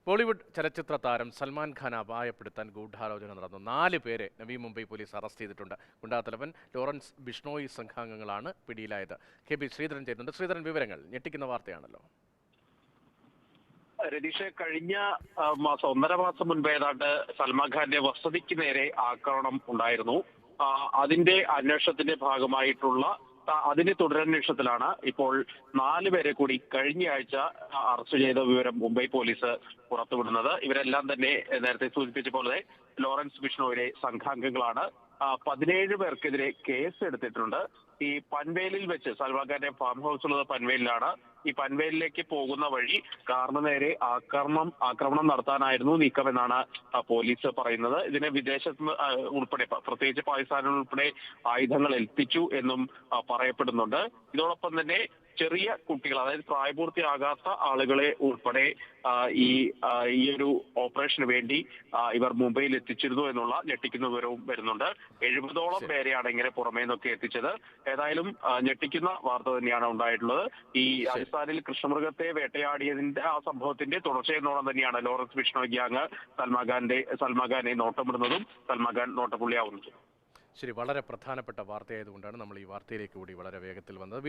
ബോളിവുഡ് ചലച്ചിത്ര താരം സൽമാൻ ഖാൻ അപായപ്പെടുത്താൻ ഗൂഢാലോചന നടന്നു 4 പേരെ നവി മുംബൈ പോലീസ് അറസ്റ്റ് ചെയ്തിട്ടുണ്ട്. ഗുണ്ടാത്തലവൻ ലോറൻസ് ബിഷ്ണോയി സംഘാംഗങ്ങളാണ് പിടിയിലായത്. കെ.പി. ശ്രീധരൻ ചേരുന്നുണ്ട്. ശ്രീധരൻ, വിവരങ്ങൾ ഞെട്ടിക്കുന്ന വാർത്തയാണല്ലോ. രതീഷ്, കഴിഞ്ഞ മാസം 1.5 മാസം മുൻപ് ഏതാണ്ട് സൽമാൻ ഖാന്റെ വസതിക്ക് നേരെ ആക്രമണം ഉണ്ടായിരുന്നു. അതിന്റെ അന്വേഷണത്തിന്റെ ഭാഗമായിട്ടുള്ള അതിന്റെ തുടരന്വേഷണത്തിലാണ് ഇപ്പോൾ 4 പേരെ കൂടി കഴിഞ്ഞ ആഴ്ച അറസ്റ്റ് ചെയ്ത വിവരം മുംബൈ പോലീസ് പുറത്തുവിടുന്നത്. ഇവരെല്ലാം തന്നെ നേരത്തെ സൂചിപ്പിച്ച പോലെ ലോറൻസ് ബിഷ്ണോയിലെ സംഘാംഗങ്ങളാണ്. 17 പേർക്കെതിരെ കേസ് എടുത്തിട്ടുണ്ട്. ഈ പൻവേലിൽ വെച്ച് സൽമാൻ ഖാന്റെ ഫാം ഹൗസ് ഉള്ളത് പൻവേലിലാണ്. ഈ പൻവേലിലേക്ക് പോകുന്ന വഴി കാറിന് നേരെ ആക്രമണം നടത്താനായിരുന്നു നീക്കമെന്നാണ് പോലീസ് പറയുന്നത്. ഇതിനെ വിദേശത്ത് ഉൾപ്പെടെ, പ്രത്യേകിച്ച് പാകിസ്ഥാനിൽ ഉൾപ്പെടെ ആയുധങ്ങൾ എത്തിച്ചു എന്നും പറയപ്പെടുന്നുണ്ട്. ഇതോടൊപ്പം തന്നെ ചെറിയ കുട്ടികൾ, അതായത് പ്രായപൂർത്തിയാകാത്ത ആളുകളെ ഉൾപ്പെടെ ഈ ഒരു ഓപ്പറേഷന് വേണ്ടി ഇവർ മുംബൈയിൽ എത്തിച്ചിരുന്നു എന്നുള്ള ഞെട്ടിക്കുന്ന വിവരവും വരുന്നുണ്ട്. 70ഓളം പേരെയാണ് ഇങ്ങനെ പുറമേ നിന്നൊക്കെ എത്തിച്ചത്. ഏതായാലും ഞെട്ടിക്കുന്ന വാർത്ത തന്നെയാണ് ഉണ്ടായിട്ടുള്ളത്. ഈ രാജസ്ഥാനിൽ കൃഷ്ണമൃഗത്തെ വേട്ടയാടിയതിന്റെ ആ സംഭവത്തിന്റെ തുടർച്ചയെന്നോണം തന്നെയാണ് ലോറൻസ് ബിഷ്ണോയ് ഗ്യാങ് സൽമാൻ ഖാനെ നോട്ടമിടുന്നതും സൽമാൻ ഖാൻ നോട്ടപ്പുള്ളിയാവുന്നതും. ശരി, വളരെ പ്രധാനപ്പെട്ട വാർത്തയായതുകൊണ്ടാണ് നമ്മൾ ഈ വാർത്തയിലേക്ക് കൂടി വളരെ വേഗത്തിൽ വന്നത്.